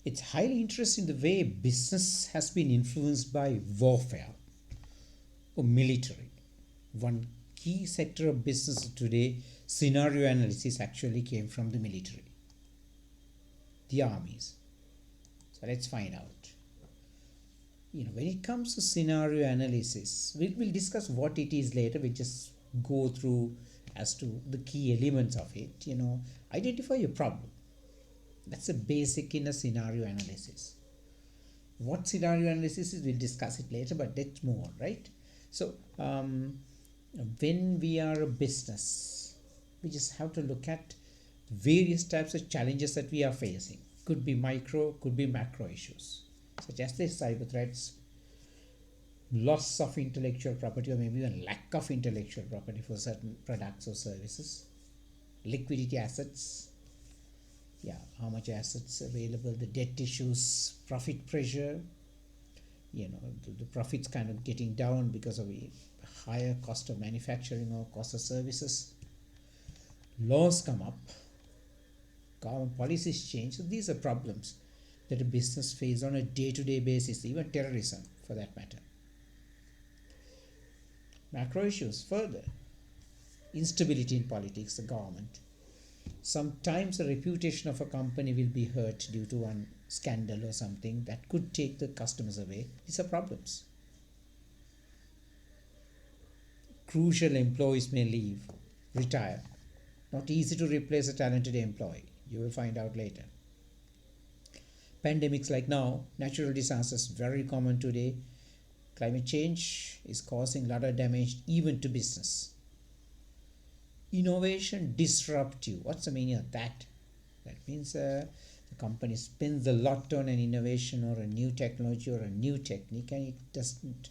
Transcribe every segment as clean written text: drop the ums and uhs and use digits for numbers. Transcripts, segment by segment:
It's highly interesting the way business has been influenced by warfare or military. One key sector of business today, scenario analysis, actually came from the military, the armies. So let's find out. When it comes to scenario analysis, we'll discuss what it is later. We just go through as to the key elements of it. Identify a problem. That's a basic in a scenario analysis. What scenario analysis is, we'll discuss it later, but let's move on, right? So when we are a business, we just have to look at various types of challenges that we are facing. Could be micro, could be macro issues, such as the cyber threats, loss of intellectual property, or maybe even lack of intellectual property for certain products or services, liquidity assets, how much assets available, the debt issues, profit pressure, the profits kind of getting down because of a higher cost of manufacturing or cost of services. Laws come up, government policies change. So these are problems that a business faces on a day-to-day basis, even terrorism for that matter. Macro issues further, instability in politics, the government. Sometimes the reputation of a company will be hurt due to one scandal or something that could take the customers away. These are problems. Crucial employees may leave, retire. Not easy to replace a talented employee. You will find out later. Pandemics like now, natural disasters very common today. Climate change is causing a lot of damage even to business. Innovation disrupt you. What's the meaning of that? That means the company spends a lot on an innovation or a new technology or a new technique, and it doesn't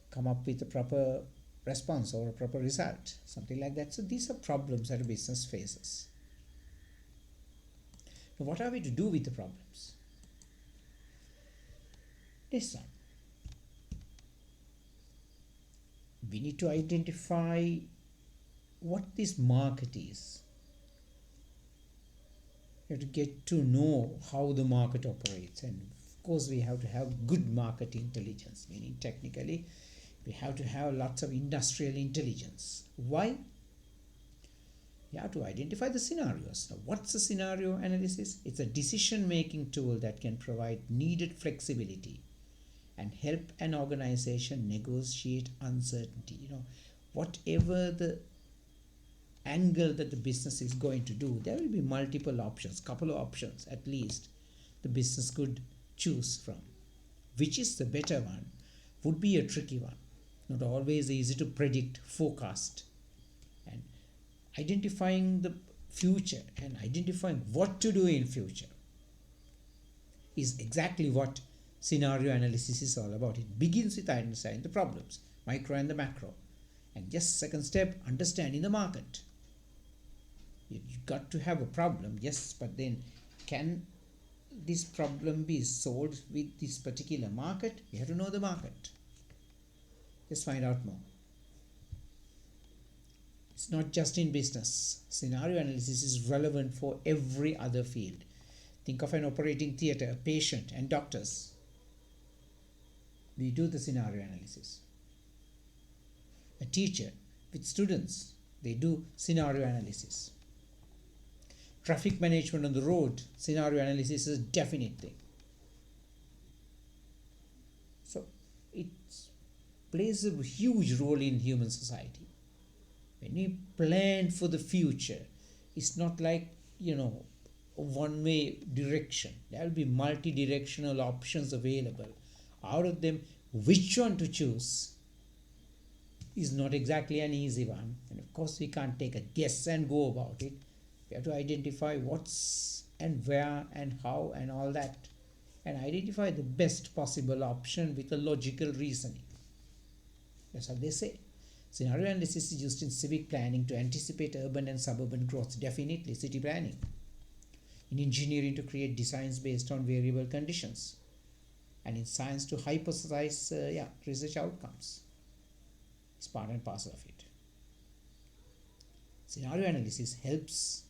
come up with a proper response or a proper result, something like that. So these are problems that a business faces. Now, what are we to do with the problems? This one. We need to identify what this market is. You have to get to know how the market operates, and of course we have to have good market intelligence, meaning technically we have to have lots of industrial intelligence. Why? You have to identify the scenarios. Now, what's a scenario analysis? It's a decision-making tool that can provide needed flexibility and help an organization negotiate uncertainty. Whatever the angle that the business is going to do, there will be multiple options, couple of options at least the business could choose from. Which is the better one would be a tricky one. Not always easy to predict, forecast. And identifying the future and identifying what to do in future is exactly what scenario analysis is all about. It begins with understanding the problems, micro and the macro. And just second step, understanding the market. You've got to have a problem, yes, but then can this problem be solved with this particular market? You have to know the market. Just find out more. It's not just in business. Scenario analysis is relevant for every other field. Think of an operating theatre, a patient, and doctors. We do the scenario analysis. A teacher with students, they do scenario analysis. Traffic management on the road, scenario analysis is a definite thing. So it plays a huge role in human society. When we plan for the future, it's not like, a one-way direction. There will be multi-directional options available. Out of them, which one to choose is not exactly an easy one. And of course, we can't take a guess and go about it. We have to identify what's and where and how and all that, and identify the best possible option with a logical reasoning. That's what they say. Scenario analysis is used in civic planning to anticipate urban and suburban growth, definitely city planning. In engineering to create designs based on variable conditions. And in science to hypothesize research outcomes. It's part and parcel of it. Scenario analysis helps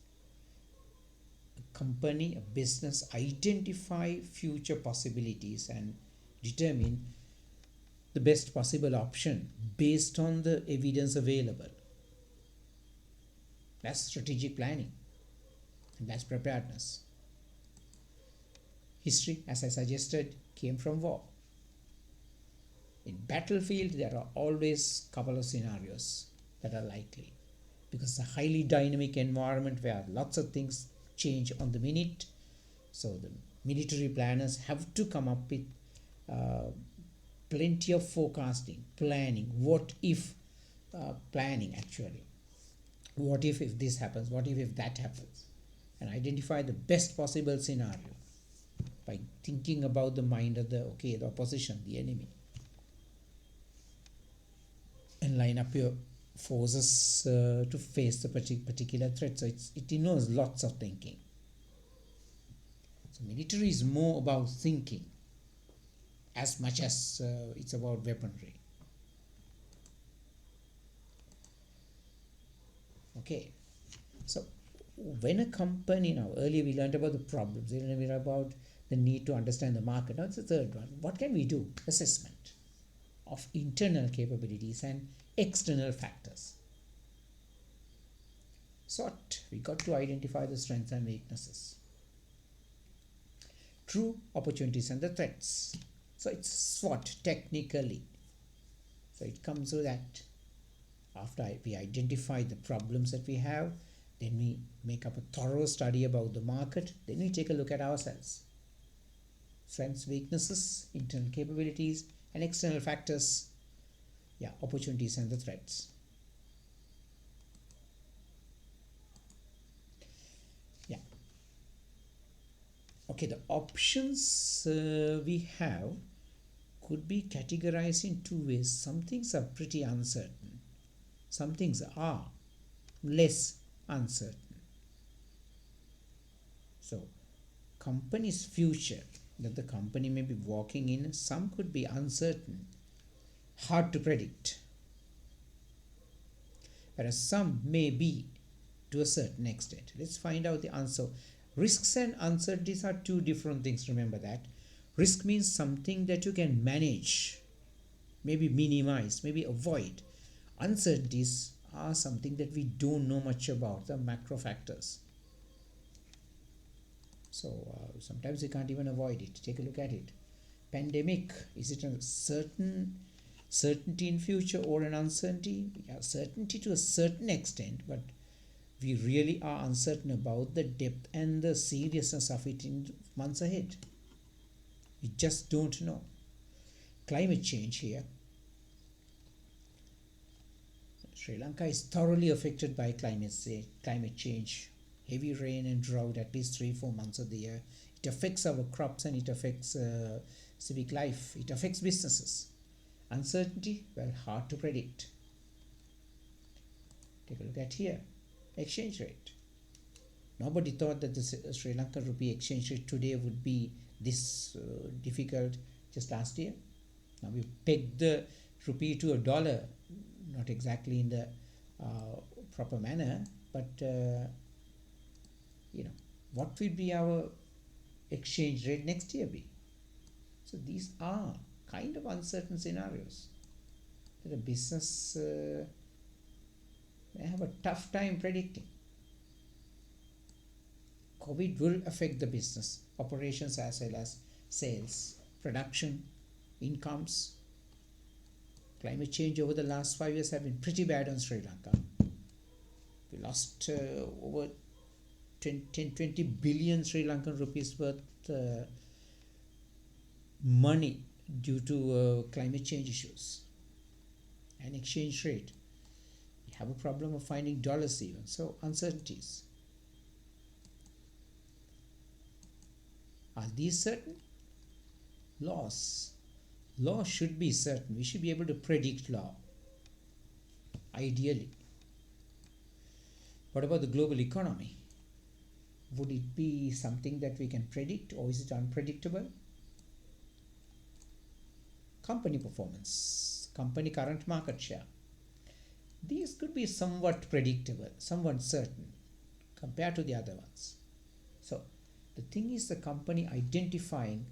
a company, a business identify future possibilities and determine the best possible option based on the evidence available. That's strategic planning, and that's preparedness. History, as I suggested, came from war. In battlefield, there are always a couple of scenarios that are likely, because it's a highly dynamic environment where lots of things change on the minute. So the military planners have to come up with plenty of forecasting, planning, what if planning actually. What if this happens? What if that happens? And identify the best possible scenario by thinking about the mind of the opposition, the enemy. And line up your forces to face the particular threat. So it involves lots of thinking. So military is more about thinking as much as it's about weaponry. Okay, so when a company, now earlier we learned about the problems, we learned about the need to understand the market. Now it's the third one. What can we do? Assessment of internal capabilities and external factors. SWOT, we got to identify the strengths and weaknesses. True opportunities and the threats. So it's SWOT technically. So it comes with that. After we identify the problems that we have, then we make up a thorough study about the market, then we take a look at ourselves. Strengths, weaknesses, internal capabilities, and external factors. Yeah, opportunities and the threats. Yeah. Okay, the options we have could be categorized in two ways. Some things are pretty uncertain. Some things are less uncertain. So, company's future that the company may be walking in, some could be uncertain, hard to predict, whereas some may be to a certain extent. Let's find out the answer. Risks and uncertainties are two different things, remember that. Risk means something that you can manage, maybe minimize, maybe avoid. Uncertainties are something that we don't know much about, the macro factors. So sometimes we can't even avoid it. Take a look at it. Pandemic, is it a certainty in future or an uncertainty? Yeah, certainty to a certain extent, but we really are uncertain about the depth and the seriousness of it in months ahead. We just don't know. Climate change here. Sri Lanka is thoroughly affected by climate change. Heavy rain and drought at least 3-4 months of the year. It affects our crops and it affects civic life. It affects businesses. Uncertainty, well, hard to predict. Take a look at here. Exchange rate. Nobody thought that the Sri Lankan rupee exchange rate today would be this difficult just last year. Now we pegged the rupee to $1, not exactly in the proper manner, but what will be our exchange rate next year be? So these are kind of uncertain scenarios that a business may have a tough time predicting. COVID will affect the business operations as well as sales, production, incomes. Climate change over the last 5 years have been pretty bad on Sri Lanka. We lost over 20 billion Sri Lankan rupees worth money due to climate change issues and exchange rate. We have a problem of finding dollars even. So uncertainties. Are these certain? Laws. Law should be certain. We should be able to predict law, ideally. What about the global economy? Would it be something that we can predict, or is it unpredictable? Company performance, company current market share. These could be somewhat predictable, somewhat certain compared to the other ones. So the thing is the company identifying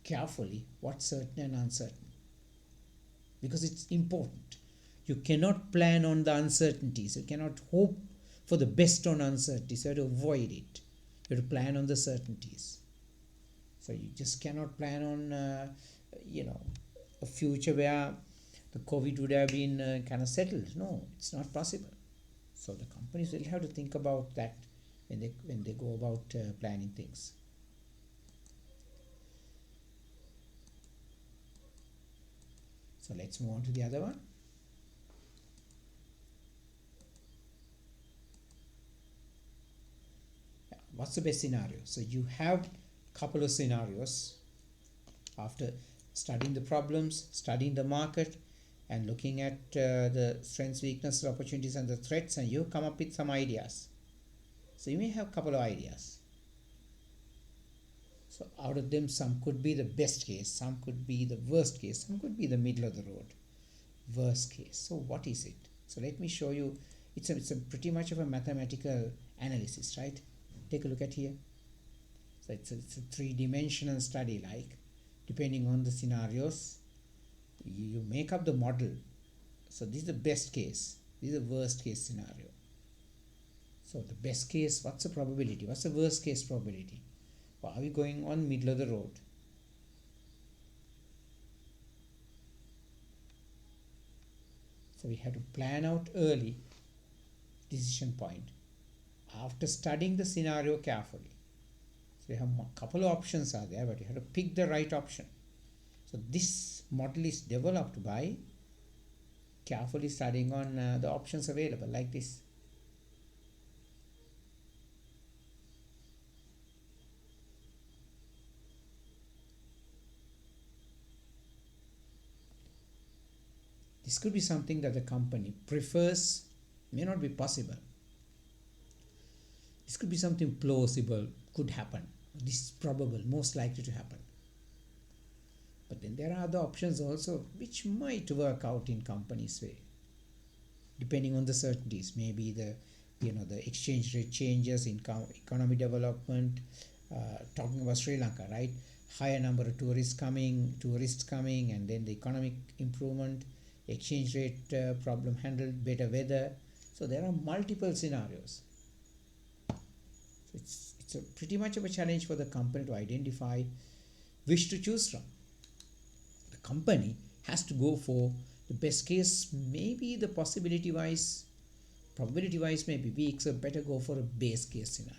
carefully what's certain and uncertain, because it's important. You cannot plan on the uncertainties. You cannot hope for the best on uncertainties. You have to avoid it. You have to plan on the certainties. So you just cannot plan on, a future where the COVID would have been kind of settled. No, it's not possible. So the companies will have to think about that when they go about planning things. So let's move on to the other one. Yeah, what's the best scenario? So you have a couple of scenarios after studying the problems, studying the market, and looking at the strengths, weaknesses, opportunities, and the threats, and you come up with some ideas. So you may have a couple of ideas. So out of them, some could be the best case, some could be the worst case, some could be the middle of the road. Worst case. So what is it? So let me show you. It's a pretty much of a mathematical analysis, right? Take a look at here. So it's a three-dimensional study, like depending on the scenarios, you make up the model. So this is the best case, this is the worst case scenario. So the best case, what's the probability? What's the worst case probability? Well, are we going on middle of the road? So we have to plan out early decision point after studying the scenario carefully. So we have a couple of options are there, but you have to pick the right option. So this model is developed by carefully studying on the options available, like this. This could be something that the company prefers, may not be possible. This could be something plausible, could happen. This is probable, most likely to happen. But then there are other options also which might work out in company's way, depending on the certainties. Maybe the exchange rate changes, economic development. Talking about Sri Lanka, right? Higher number of tourists coming, and then the economic improvement, exchange rate problem handled, better weather. So there are multiple scenarios. So it's a pretty much of a challenge for the company to identify which to choose from. The company has to go for the best case. Maybe the probability wise may be weak, so better go for a base case scenario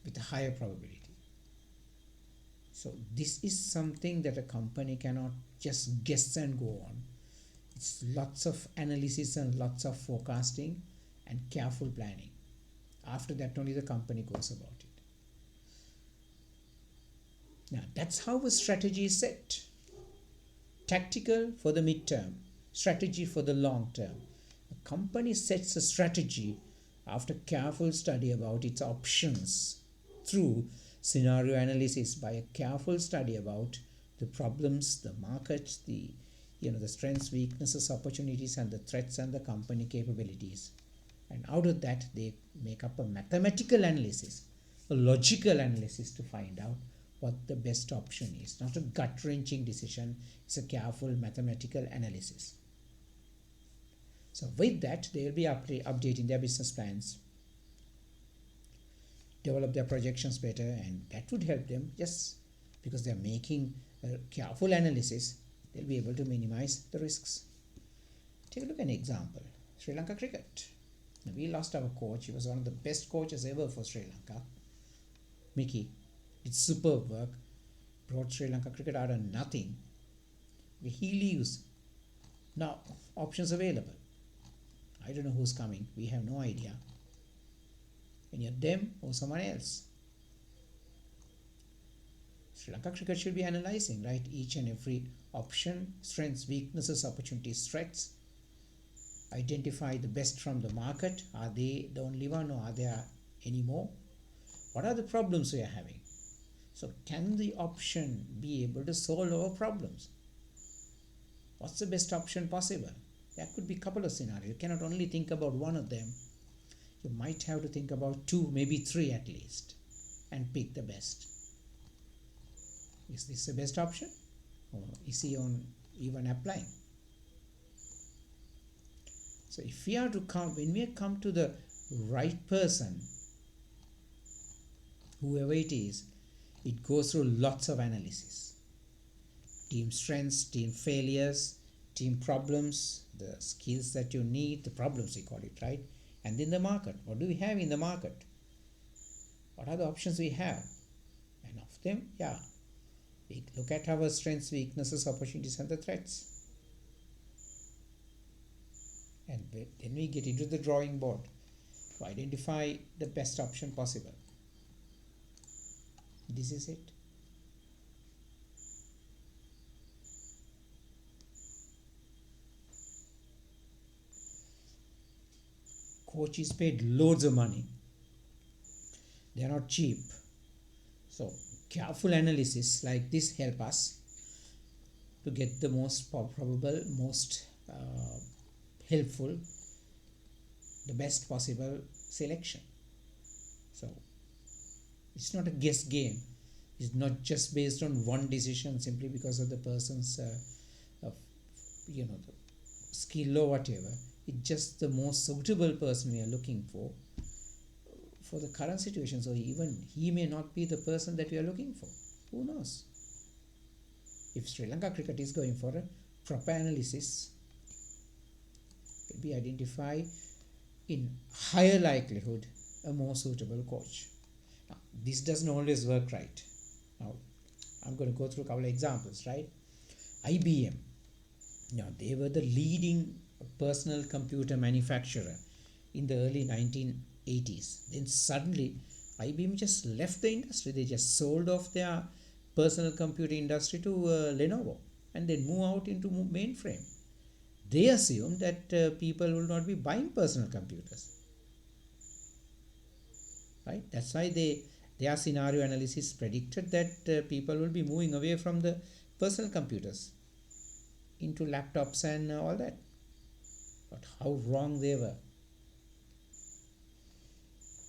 with a higher probability. So this is something that a company cannot just guess and go on. It's lots of analysis and lots of forecasting and careful planning. After that only the company goes about it. Now that's how a strategy is set. Tactical for the midterm, strategy for the long term. A company sets a strategy after careful study about its options through scenario analysis, by a careful study about the problems, the market, the strengths, weaknesses, opportunities, and the threats, and the company capabilities. And out of that they make up a mathematical analysis, a logical analysis, to find out what the best option is. Not a gut-wrenching decision, it's a careful mathematical analysis. So with that they will be updating their business plans, develop their projections better, and that would help them, just because they are making a careful analysis, they'll be able to minimize the risks. Take a look at an example. Sri Lanka cricket. Now, we lost our coach. He was one of the best coaches ever for Sri Lanka. Mickey did superb work, brought Sri Lanka cricket out of nothing. He leaves. Now options available. I don't know who's coming. We have no idea. Any of them or someone else. Sri Lanka cricket should be analyzing, right? Each and every option, strengths, weaknesses, opportunities, threats. Identify the best from the market. Are they the only one, or are there any more? What are the problems we are having? So can the option be able to solve our problems? What's the best option possible? There could be a couple of scenarios. You cannot only think about one of them. you might have to think about 2, maybe 3 at least, and pick the best. Is this the best option, or is he on even applying? So if we are to come, when we come to the right person, whoever it is, it goes through lots of analysis. Team strengths, team failures, team problems, the skills that you need, the problems we call it, right? And then the market. What do we have in the market? What are the options we have? And of them, yeah, we look at our strengths, weaknesses, opportunities, and the threats. And then we get into the drawing board to identify the best option possible. This is it. Coach is paid loads of money. They are not cheap. So careful analysis like this help us to get the most probable, most helpful, the best possible selection. So it's not a guess game. It's not just based on one decision simply because of the person's the skill or whatever. It's just the most suitable person we are looking for the current situation. So even he may not be the person that we are looking for. Who knows? If Sri Lanka cricket is going for a proper analysis, will be identify in higher likelihood a more suitable coach. Now, this doesn't always work right. Now, I'm going to go through a couple of examples, right? IBM. Now, they were the leading personal computer manufacturer in the early 1980s. Then suddenly, IBM just left the industry. They just sold off their personal computer industry to Lenovo and then move out into mainframe. They assumed that people will not be buying personal computers, right? That's why their scenario analysis predicted that people will be moving away from the personal computers into laptops and all that. But how wrong they were.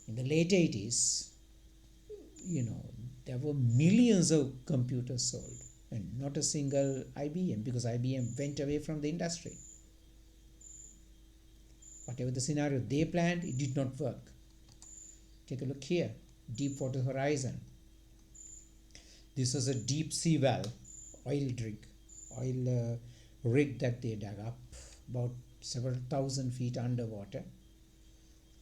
In the late 80s, there were millions of computers sold and not a single IBM, because IBM went away from the industry. Whatever the scenario they planned, it did not work. Take a look here, Deepwater Horizon. This was a deep sea valve oil rig that they dug up about several thousand feet underwater.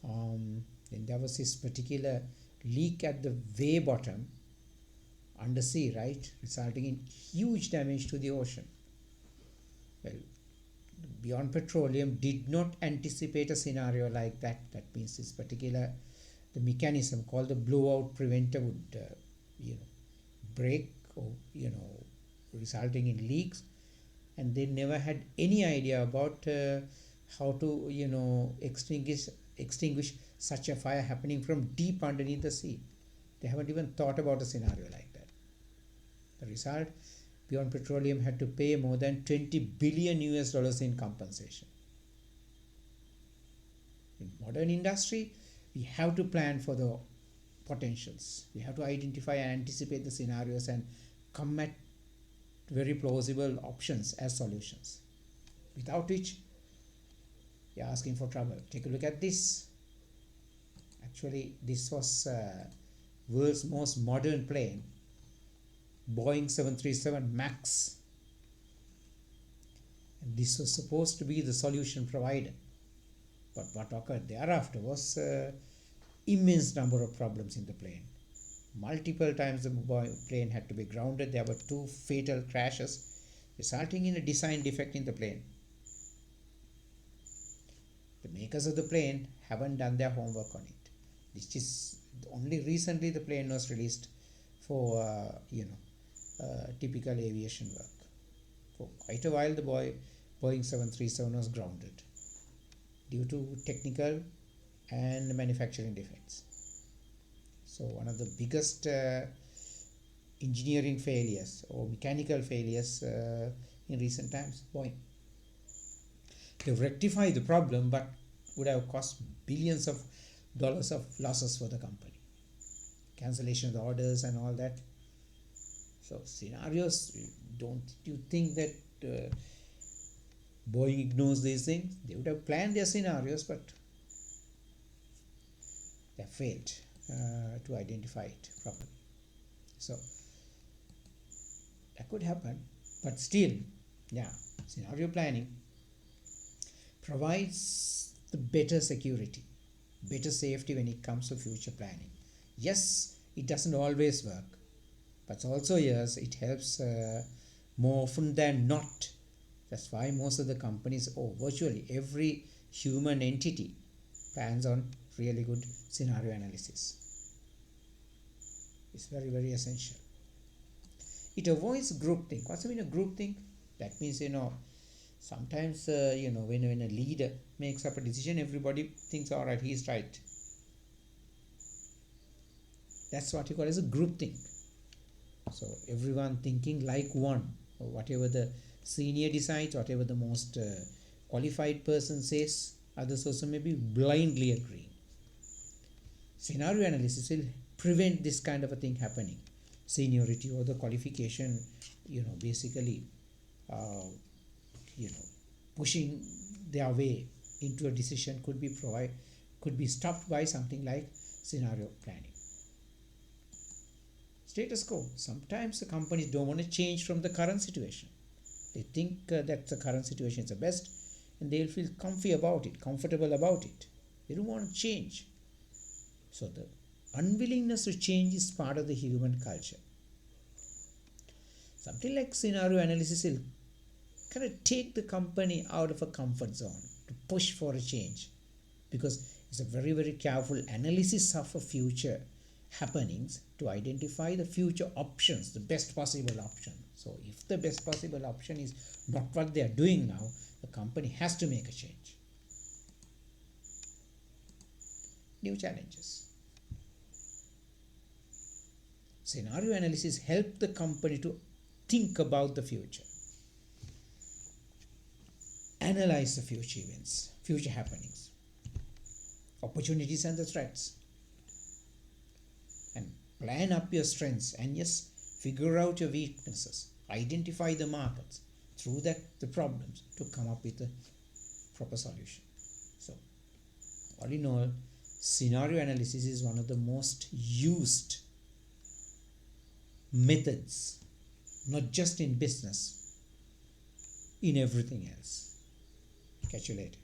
Then there was this particular leak at the way bottom undersea, right, resulting in huge damage to the ocean. Well, Beyond Petroleum did not anticipate a scenario like that. That means this particular the mechanism called the blowout preventer would break or resulting in leaks, and they never had any idea about how to extinguish such a fire happening from deep underneath the sea. They haven't even thought about a scenario like that. The result, Beyond Petroleum had to pay more than $20 billion in compensation. In modern industry, we have to plan for the potentials. We have to identify and anticipate the scenarios and come at very plausible options as solutions. Without which, you're asking for trouble. Take a look at this. Actually, this was world's most modern plane, Boeing 737 MAX. And this was supposed to be the solution provided. But what occurred thereafter was immense number of problems in the plane. Multiple times the plane had to be grounded. There were 2 fatal crashes, resulting in a design defect in the plane. The makers of the plane haven't done their homework on it. This is only recently the plane was released for typical aviation work. For quite a while, the Boeing 737 was grounded due to technical and manufacturing defects. So one of the biggest engineering failures or mechanical failures in recent times, Boeing. They've rectified the problem, but would have cost billions of dollars of losses for the company, cancellation of the orders and all that. So scenarios, don't you think that Boeing ignores these things? They would have planned their scenarios, but they failed to identify it properly. So that could happen, but still, yeah, scenario planning provides the better security, better safety when it comes to future planning. Yes, it doesn't always work, but also yes, it helps more often than not. That's why most of the companies, or virtually every human entity, plans on really good scenario analysis. It's very, very essential. It avoids groupthink. What's the mean of groupthink? That means, sometimes, when a leader makes up a decision, everybody thinks, all right, he's right. That's what you call as a groupthink. So everyone thinking like one, or whatever the senior decides, whatever the most qualified person says, others also may be blindly agreeing. Scenario analysis will prevent this kind of a thing happening. Seniority or the qualification, basically, pushing their way into a decision could be stopped by something like scenario planning. Status quo. Sometimes the companies don't want to change from the current situation. They think that the current situation is the best, and they'll feel comfortable about it. They don't want to change. So the unwillingness to change is part of the human culture. Something like scenario analysis will kind of take the company out of a comfort zone to push for a change, because it's a very, very careful analysis of a future happenings to identify the future options, the best possible option. So if the best possible option is not what they are doing now, the company has to make a change. New challenges. Scenario analysis help the company to think about the future, analyze the future events, future happenings, opportunities and the threats, and plan up your strengths, and yes, figure out your weaknesses, identify the markets, through that the problems, to come up with a proper solution. So all in all, scenario analysis is one of the most used methods, not just in business, in everything else. Catch you later.